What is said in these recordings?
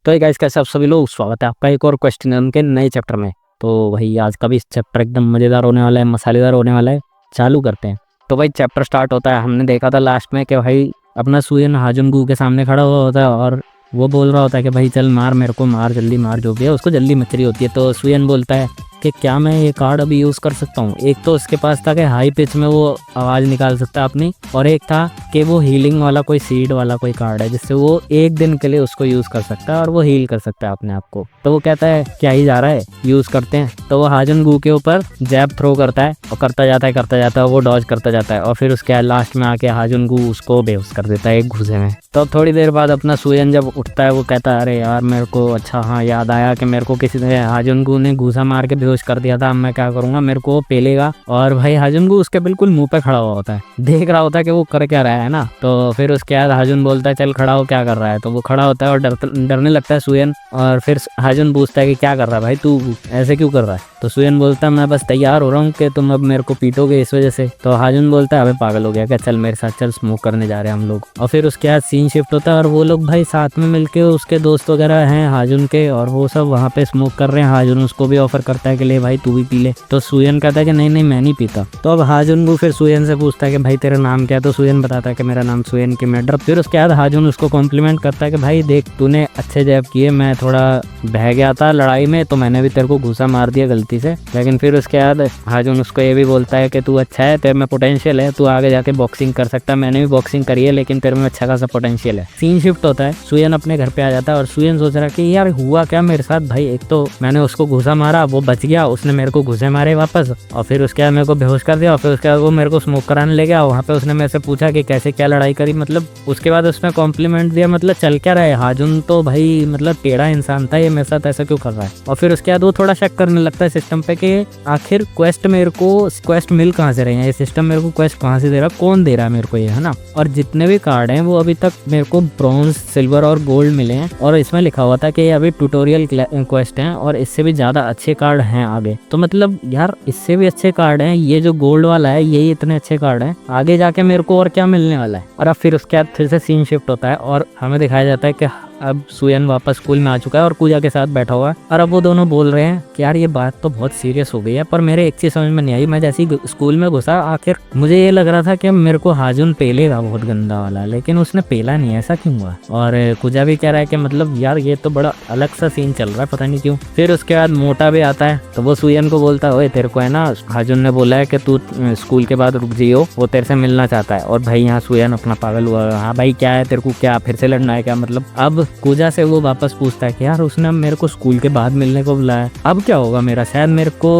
तो गाइस कैसे आप सभी लोग, स्वागत है आपका एक और क्वेश्चन के नए चैप्टर में। तो भाई आज का भी चैप्टर एकदम मज़ेदार होने वाला है, मसालेदार होने वाला है। चालू करते हैं। तो भाई चैप्टर स्टार्ट होता है। हमने देखा था लास्ट में कि भाई अपना सुयन हाजुनगू के सामने खड़ा हुआ होता है और वो बोल रहा होता है कि भाई चल मार, मेरे को मार, जल्दी मार। जो भी है उसको जल्दी मच रही होती है। तो सुयन बोलता है कि क्या मैं ये कार्ड अभी यूज़ कर सकता हूँ। एक तो उसके पास था कि हाई पिच में वो आवाज़ निकाल सकता है अपनी, और एक था कि वो हीलिंग वाला कोई सीड वाला कोई कार्ड है जिससे वो एक दिन के लिए उसको यूज़ कर सकता है और वो हील कर सकता है अपने आप को। तो वो कहता है क्या ही जा रहा है, यूज़ करते हैं। तो वो हाजुनगू के ऊपर जैब थ्रो करता है और करता जाता है, वो डॉज करता जाता है और फिर उसके लास्ट में आके हाजुनगू उसको बेहोश कर देता है एक घूसे में। तो थोड़ी देर बाद अपना सुयन जब उठता है वो कहता है अरे यार मेरे को अच्छा हाँ याद आया कि मेरे को किसी ने हाजुनगू ने घूसा मार के बेहोश कर दिया था। अब मैं क्या करूंगा, मेरे को पेलेगा। और भाई हाजुनगू उसके बिल्कुल मुंह पे खड़ा हुआ होता है, देख रहा होता है कि वो कर क्या रहा है ना। तो फिर उसके बाद हाजुन बोलता है चल खड़ा हो, क्या कर रहा है। तो वो खड़ा होता है और डरने लगता है सुयन। और फिर हाजुन पूछता है कि क्या कर रहा है भाई, तू ऐसे क्यों कर रहा है। तो सुयन बोलता है मैं बस तैयार हो रहा हूँ कि तुम अब मेरे को पीटोगे इस वजह से। तो हाजुन बोलता है अबे पागल हो गया क्या, चल मेरे साथ चल, स्मोक करने जा रहे हैं हम लोग। और फिर उसके बाद सीन शिफ्ट होता है और वो लोग भाई साथ में मिलके, उसके दोस्त वगैरह हैं हाजुन के, और वो सब वहाँ पे स्मोक कर रहे हैं। हाजुन उसको भी ऑफर करता है कि ले भाई तू भी पी ले। तो सुयन कहता है कि नहीं मैं नहीं पीता। तो अब हाजुन को फिर सुयन से पूछता है कि भाई तेरा नाम क्या है। तो सुयन बताता है कि मेरा नाम सुयन किमेडर। फिर उसके बाद हाजुन उसको कॉम्प्लीमेंट करता है कि भाई देख तूने अच्छे जैब किए, मैं थोड़ा बह गया था लड़ाई में तो मैंने भी तेरे को घूसा मार दिया गलती से। लेकिन फिर उसके बाद हाजुन उसको ये भी बोलता है कि तू अच्छा है, तेरे में पोटेंशियल है, तू आगे जाके बॉक्सिंग कर सकता है। मैंने भी बॉक्सिंग करी है लेकिन तेरे में अच्छा खासा पोटेंशियल है। सीन शिफ्ट होता है, सुयन अपने घर पे आ जाता है और सुयन सोच रहा है कि यार हुआ क्या मेरे साथ। भाई एक तो मैंने उसको घूसा मारा, वो बच गया, उसने मेरे को घूसे मारे वापस, और फिर उसके बाद मेरे को बेहोश कर दिया। और फिर उसके बाद वो मेरे को स्मोक कराने ले गया। वहाँ पे उसने मेरे से पूछा कि कैसे क्या लड़ाई करी, मतलब उसके बाद उसने कॉम्प्लीमेंट दिया। मतलब चल क्या रहा है, हाजुन तो भाई मतलब टेढ़ा इंसान था, ये मेरे साथ ऐसा क्यों कर रहा है। और फिर उसके बाद वो थोड़ा शक करने लगता है सिस्टम पे कि आखिर क्वेस्ट मेरे को क्वेस्ट मिल कहाँ से रहे हैं, ये सिस्टम मेरे को क्वेस्ट कहाँ से दे रहा, कौन दे रहा है मेरे को ये, है ना। और जितने भी कार्ड हैं वो अभी तक मेरे को ब्रॉन्ज, सिल्वर और गोल्ड मिले हैं, और इसमें लिखा हुआ था कि ये अभी ट्यूटोरियल क्वेस्ट हैं और इससे भी ज्यादा अच्छे कार्ड हैं आगे। तो मतलब यार इससे भी अच्छे कार्ड हैं, ये जो गोल्ड वाला है यही इतने अच्छे कार्ड हैं, आगे जाके मेरे को और क्या मिलने वाला है। और अब फिर उसके बाद फिर से सीन शिफ्ट होता है और हमें दिखाया जाता है कि अब सुयन वापस स्कूल में आ चुका है और पूजा के साथ बैठा हुआ है। और अब वो दोनों बोल रहे हैं कि यार ये बात तो बहुत सीरियस हो गई है, पर मेरे एक चीज समझ में नहीं आई। मैं जैसे ही स्कूल में घुसा आखिर मुझे ये लग रहा था कि मेरे को हाजुन पेलेगा बहुत गंदा वाला, लेकिन उसने पेला नहीं, ऐसा क्यों हुआ। और पूजा भी कह रहा है कि मतलब यार ये तो बड़ा अलग सा सीन चल रहा है, पता नहीं क्यों। फिर उसके बाद मोटा भी आता है तो वो सुयन को बोलता है ओए तेरे को है ना हाजुन ने बोला है कि तू स्कूल के बाद रुक जियो, वो तेरे से मिलना चाहता है। और भाई यहाँ सुयन अपना पागल हुआ, हाँ भाई क्या है तेरे को, क्या फिर से लड़ना है क्या। मतलब अब पूजा से वो वापस पूछता है कि यार उसने मेरे को स्कूल के बाद मिलने को बुलाया, अब क्या होगा मेरा, शायद मेरे को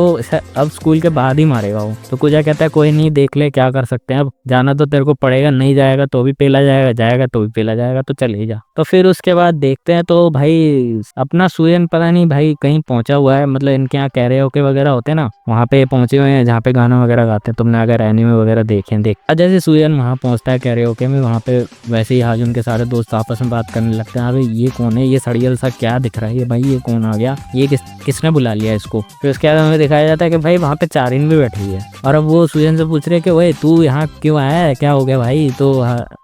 अब स्कूल के बाद ही मारेगा वो। तो पूजा कहता है कोई नहीं, देख ले क्या कर सकते हैं, अब जाना तो तेरे को पड़ेगा, नहीं जाएगा तो भी पेला जाएगा, जाएगा तो भी पेला जाएगा, तो चल ही जा। तो फिर उसके बाद देखते हैं तो भाई अपना सुयन पता नहीं भाई कहीं पहुंचा हुआ है, मतलब इनके यहाँ कैरेओके वगैरह होते हैं ना, वहाँ पे पहुंचे हुए हैं जहाँ पे गाना वगैरह गाते हैं। तुमने अगर एनीमे वगैरह देखे जैसे सुयन वहाँ पहुंचता है कैरेओके में, वहाँ पे वैसे ही हाजुन के सारे दोस्त आपस में बात करने लगते हैं, अरे ये कौन है, ये सड़ियल सा क्या दिख रहा है, ये भाई ये कौन आ गया, ये किसने बुला लिया इसको। फिर उसके बाद हमें दिखाया जाता है कि भाई वहाँ पे चारिन भी बैठी हुई है और अब वो सुयन से पूछ रहे हैं कि भाई तू यहाँ क्यों आया है, क्या हो गया भाई। तो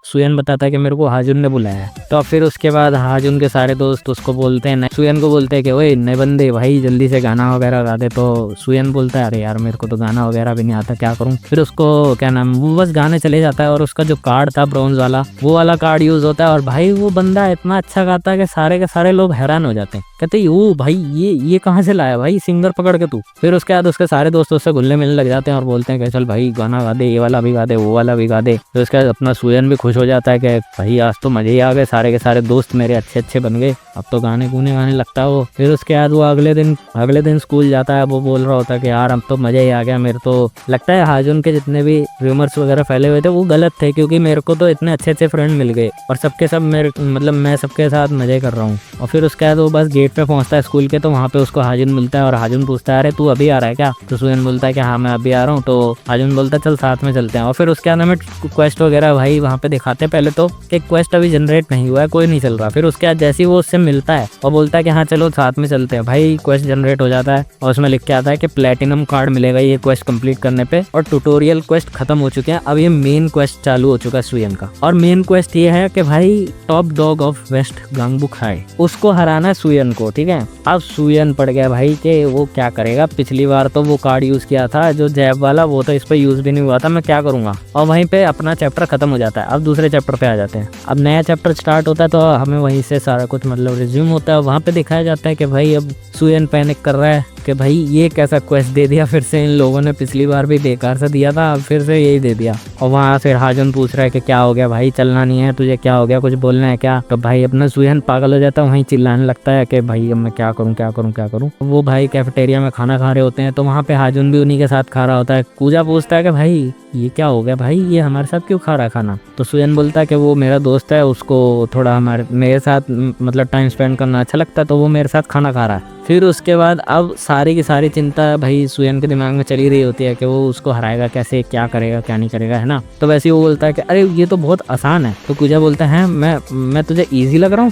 सुयन बताता है कि मेरे को हाजुन ने बुलाया है। तो फिर उसके बाद हाजुन के सारे दोस्त उसको बोलते हैं, सुयन को बोलते हैं कि ओए नए बंदे भाई जल्दी से गाना वगैरह गा दे। तो सुयन बोलता है अरे यार मेरे को तो गाना वगैरह भी नहीं आता, क्या करूँ। फिर उसको क्या नाम, वो बस गाने चले जाता है और उसका जो कार्ड था ब्रॉन्ज वाला, वो वाला कार्ड यूज होता है। और भाई वो बंदा इतना अच्छा गाता है कि सारे के सारे लोग हैरान हो जाते हैं, कहते ओ भाई ये कहाँ से लाया भाई सिंगर पकड़ के तू। फिर उसके बाद उसके सारे दोस्त उससे घुलने मिलने लग जाते हैं और बोलते हैं कि चल भाई गाना गा दे, ये वाला भी गा दे, वो वाला भी गा दे। फिर उसके बाद अपना सुयन भी खुश हो जाता है कि भाई आज तो मजे ही आ गए, सारे के सारे दोस्त मेरे अच्छे अच्छे बन गए, अब तो गाने गुने गाने लगता है वो। फिर उसके बाद वो अगले दिन स्कूल जाता है, वो बोल रहा होता है कि यार अब तो मजा ही आ गया, मेरे तो लगता है हाजुन के जितने भी रूमर्स वगैरह फैले हुए थे वो गलत थे, क्योंकि मेरे को तो इतने अच्छे अच्छे फ्रेंड मिल गए और सबके सब मेरे मतलब मैं सबके साथ मजे कर रहा हूँ। और फिर उसके बाद वो बस गेट पे पहुंचता है स्कूल के, तो वहाँ पे उसको हाजुन मिलता है और हाजुन पूछता है अरे तू अभी आ रहा है क्या। तो सुयन बोलता है कि हाँ मैं अभी आ रहा हूँ। तो हाजुन बोलता है चल साथ में चलते हैं। और फिर उसके बाद हमें क्वेस्ट वगैरह भाई वहाँ पे दिखाते हैं पहले तो कि क्वेस्ट अभी जनरेट नहीं हुआ है, कोई नहीं चल रहा। फिर उसके बाद जैसे ही वो उससे मिलता है और बोलता है कि हाँ चलो साथ में चलते हैं, भाई क्वेस्ट जनरेट हो जाता है और उसमें लिख के आता है कि प्लेटिनम कार्ड मिलेगा ये क्वेस्ट कंप्लीट करने पे, और ट्यूटोरियल क्वेस्ट खत्म हो चुके हैं, अब ये मेन क्वेस्ट चालू हो चुका है सुयन का। और मेन क्वेस्ट ये है कि भाई टॉप डॉग ऑफ वेस्ट गांगबुक है, उसको हराना है सुयन को, ठीक है। अब सुयन पड़ गया भाई कि वो क्या करेगा, पिछली बार तो वो कार्ड यूज किया था जो जैब वाला, वो तो इस पे यूज भी नहीं हुआ था, मैं क्या करूंगा। और वहीं पे अपना चैप्टर खत्म हो जाता है। अब दूसरे चैप्टर पे आ जाते हैं। अब नया चैप्टर स्टार्ट होता है तो हमें वहीं से सारा कुछ मतलब रिज्यूम होता है। वहाँ पे दिखाया जाता है कि भाई अब सुयन पैनिक कर रहा है कि भाई ये कैसा क्वेस्ट दे दिया फिर से इन लोगों ने, पिछली बार भी बेकार सा दिया था, फिर से यही दे दिया। और वहाँ से हाजुन पूछ रहा है कि क्या हो गया भाई, चलना नहीं है तुझे, क्या हो गया, कुछ बोलना है क्या। तो भाई अपना सुयन पागल हो जाता है, वहीं चिल्लाने लगता है कि भाई अब मैं क्या करूँ क्या करूँ क्या करूँ। वो भाई कैफेटेरिया में खाना खा रहे होते हैं तो वहाँ पे हाजुन भी उन्हीं के साथ खा रहा होता है। कूजा पूछता है कि भाई ये क्या हो गया भाई, ये हमारे साथ क्यों खा रहा है खाना। तो सुयन बोलता है कि वो मेरा दोस्त है, उसको थोड़ा मेरे साथ मतलब टाइम स्पेंड करना अच्छा लगता है तो वो मेरे साथ खाना खा रहा है। फिर उसके बाद अब सारी की सारी चिंता भाई सुयन के दिमाग में चली रही होती है कि वो उसको हराएगा कैसे, क्या करेगा क्या नहीं करेगा, है ना। तो वैसे ही वो बोलता है कि अरे ये तो बहुत आसान है। तो कूजा बोलता है मैं तुझे इजी लग रहा हूँ,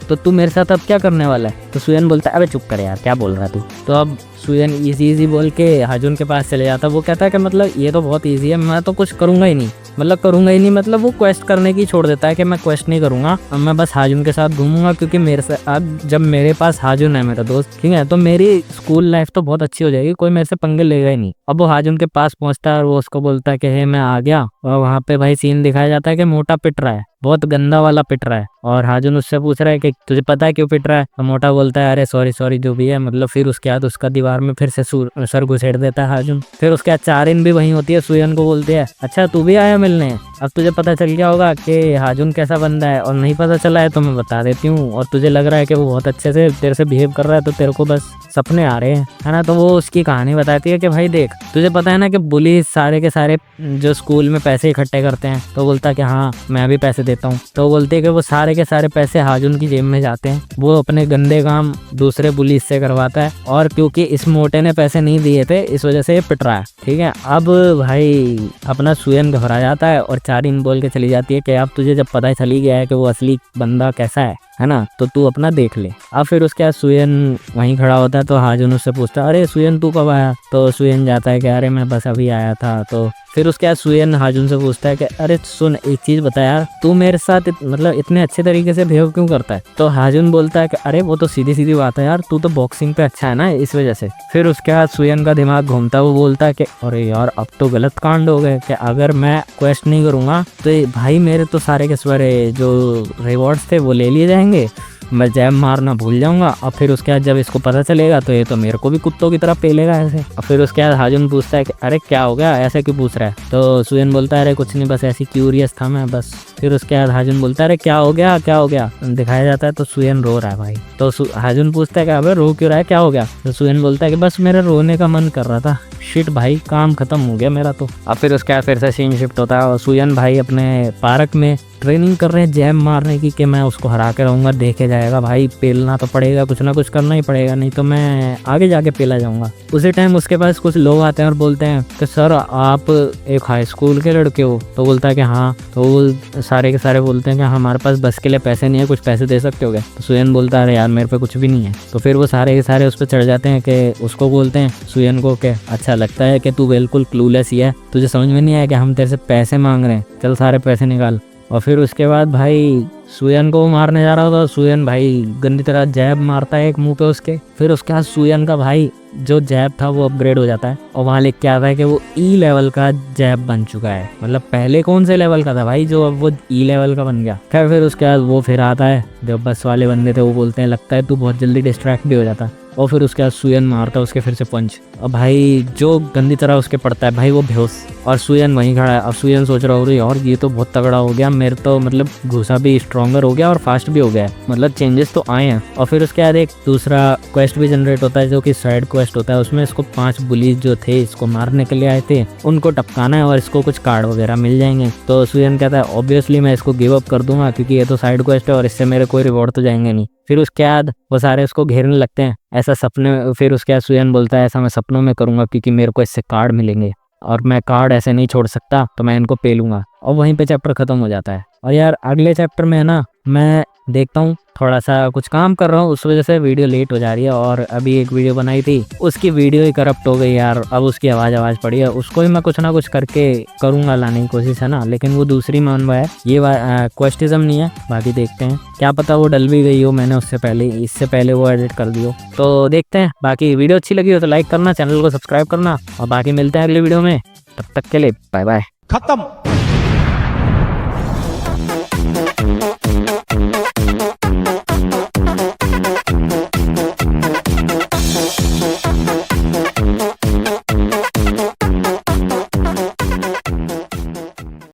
तो तू मेरे साथ अब क्या करने वाला है। तो सुयन बोलता है अबे चुप कर यार, क्या बोल रहा है तू। तो अब सुयन इजी बोल के हाजुन के पास चले जाता है। वो कहता है कि मतलब ये तो बहुत इजी है, मैं तो कुछ करूंगा ही नहीं, मतलब वो क्वेस्ट करने की छोड़ देता है कि मैं क्वेस्ट नहीं करूंगा, अब मैं बस हाजुन के साथ घूमूंगा, क्योंकि मेरे से अब जब मेरे पास हाजुन है मेरा दोस्त, ठीक है, तो मेरी स्कूल लाइफ तो बहुत अच्छी हो जाएगी, कोई मेरे से पंगे लेगा ही नहीं। अब वो हाजुन के पास पहुंचता है और वो उसको बोलता है कि हे मैं आ गया। और वहाँ पे भाई सीन दिखाया जाता है कि मोटा पिट रहा है, बहुत गंदा वाला पिट रहा है। और हाजुन उससे पूछ रहा है कि तुझे पता है क्यों पिट रहा है। तो मोटा बोलता है अरे सॉरी जो भी है, मतलब फिर उसके बाद उसका दीवार में फिर से सर घुसेड़ देता है हाजुन। फिर उसके बाद चारिन भी वहीं होती है, सुयन को बोलती है अच्छा तू भी आया मिलने, अब तुझे पता चल गया होगा कि हाजुन कैसा बंदा है, और नहीं पता चला है तो मैं बता देती हूँ, और तुझे लग रहा है कि वो बहुत अच्छे से तेरे से बिहेव कर रहा है तो तेरे को बस सपने आ रहे हैं, है ना। तो वो उसकी कहानी बताती है कि भाई देख तुझे पता है ना कि बुली सारे के सारे जो स्कूल में पैसे इकट्ठे करते हैं। तो बोलता है कि हाँ मैं भी पैसे देता हूँ। तो बोलते हैं कि वो सारे के सारे पैसे हाजुन की जेब में जाते हैं, वो अपने गंदे काम दूसरे बुली से करवाता है, और क्योंकि इस मोटे ने पैसे नहीं दिए थे इस वजह से ये पिट रहा है, ठीक है। अब भाई अपना सुयन घबरा जाता है और चारिन बोल के चली जाती है कि अब तुझे जब पता चली गया है कि वो असली बंदा कैसा है ना, तो तू अपना देख ले। अब फिर उसके बाद सुयन वहीं खड़ा होता है तो हाजुन उससे पूछता है अरे सुयन तू कब आया। तो सुयन जाता है कि अरे मैं बस अभी आया था। तो फिर उसके बाद सुयन हाजुन से पूछता है कि अरे सुन एक चीज बता यार, तू मेरे साथ मतलब इतने अच्छे तरीके से बिहेव क्यों करता है। तो हाजुन बोलता है कि अरे वो तो सीधी सीधी बात है यार, तू तो बॉक्सिंग पे अच्छा है ना इस वजह से। फिर उसके बाद सुयन का दिमाग घूमता है, वो बोलता है कि अरे यार अब तो गलत कांड हो गए, कि अगर मैं क्वेस्ट नहीं करूंगा तो भाई मेरे तो सारे के सारे जो रिवॉर्ड्स थे वो ले लिए जाएंगे, मैं जैब मारना भूल जाऊंगा। और फिर उसके बाद जब इसको पता चलेगा तो ये तो मेरे को भी कुत्तों की तरह पेलेगा ऐसे। और फिर उसके बाद हाजुन पूछता है कि अरे क्या हो गया, ऐसे क्यों पूछ रहा है। तो सुयन बोलता है अरे कुछ नहीं, बस ऐसी क्यूरियस था मैं बस। फिर उसके बाद हाजुन बोलता है अरे क्या हो गया क्या हो गया, दिखाया जाता है तो सुयन रो रहा है भाई। तो हाजुन पूछता है कि अबे रो क्यों रहा है, क्या हो गया। तो सुयन बोलता है कि बस मेरा रोने का मन कर रहा था, शिट भाई काम खत्म हो गया मेरा तो। अब फिर उसके बाद फिर से सीन शिफ्ट होता है और सुयन भाई अपने पार्क में ट्रेनिंग कर रहे हैं जैब मारने की, कि मैं उसको हरा के रहूंगा, देखे जाएगा भाई, पेलना तो पड़ेगा, कुछ ना कुछ करना ही पड़ेगा, नहीं तो मैं आगे जाके पेला जाऊंगा। उसी टाइम उसके पास कुछ लोग आते हैं और बोलते हैं कि सर आप एक हाई स्कूल के लड़के हो। तो बोलता है कि हाँ। तो वो सारे के सारे बोलते हैं कि हमारे पास बस के लिए पैसे नहीं है, कुछ पैसे दे सकते हो क्या। तो सुयन बोलता है अरे यार मेरे पे कुछ भी नहीं है। तो फिर वो सारे के सारे उस पर चढ़ जाते हैं कि उसको बोलते हैं सुयन को कि अच्छा लगता है कि तू बिल्कुल क्लूलेस ही है, तुझे समझ में नहीं आया कि हम तेरे से पैसे मांग रहे हैं, चल सारे पैसे निकाल। और फिर उसके बाद भाई सुयन को मारने जा रहा होता, सुयन भाई गंदी तरह जैब मारता है एक मुंह पे उसके। फिर उसके बाद सुयन का भाई जो जैब था वो अपग्रेड हो जाता है और वहाँ लिख के आता है कि वो ई लेवल का जैब बन चुका है। मतलब पहले कौन से लेवल का था भाई जो अब वो ई लेवल का बन गया। खैर फिर उसके बाद वो फिर आता है, जो बस वाले बंदे थे वो बोलते हैं लगता है तू बहुत जल्दी डिस्ट्रैक्ट भी हो जाता है। और फिर उसके बाद सुयन मारता है उसके फिर से पंच, और भाई जो गंदी तरह उसके पड़ता है भाई वो बेहोश, और सुयन वहीं खड़ा है। अब सुयन सोच रहा हो यार ये तो बहुत तगड़ा हो गया, मेरे तो मतलब घुसा भी स्ट्रॉन्गर हो गया और फास्ट भी हो गया, मतलब चेंजेस तो आए हैं। और फिर उसके बाद एक दूसरा क्वेस्ट भी जनरेट होता है जो कि साइड क्वेस्ट होता है, उसमें इसको 5 बुलीज जो थे इसको मारने के लिए आए थे उनको टपकाना है और इसको कुछ कार्ड वगैरह मिल जाएंगे। तो सुयन कहता है ऑब्वियसली मैं इसको गिव अप कर दूंगा क्योंकि ये तो साइड क्वेस्ट है और इससे मेरे कोई रिवॉर्ड तो जाएंगे नहीं। फिर उसके बाद वो सारे उसको घेरने लगते हैं ऐसा सपने। फिर उसके बाद सुयन बोलता है ऐसा मैं सपनों में करूंगा क्योंकि मेरे को इससे कार्ड मिलेंगे और मैं कार्ड ऐसे नहीं छोड़ सकता, तो मैं इनको पेलूंगा। और वहीं पे चैप्टर खत्म हो जाता है। और यार अगले चैप्टर में है ना मैं देखता हूँ थोड़ा सा कुछ काम कर रहा हूँ, उस वजह से वीडियो लेट हो जा रही है। और अभी एक वीडियो बनाई थी, उसकी वीडियो ही करप्ट हो गई यार। अब उसकी आवाज़ पड़ी है, उसको ही मैं कुछ ना कुछ करके करूँगा लाने की कोशिश, है ना। लेकिन वो दूसरी में है, ये क्वेश्चनिज्म नहीं है। बाकी देखते हैं, क्या पता वो डल भी गई हो, मैंने इससे पहले वो एडिट कर दी हो। तो देखते हैं। बाकी वीडियो अच्छी लगी हो तो लाइक करना, चैनल को सब्सक्राइब करना, और बाकी मिलते हैं अगले वीडियो में। तब तक के लिए बाय बाय। खत्म।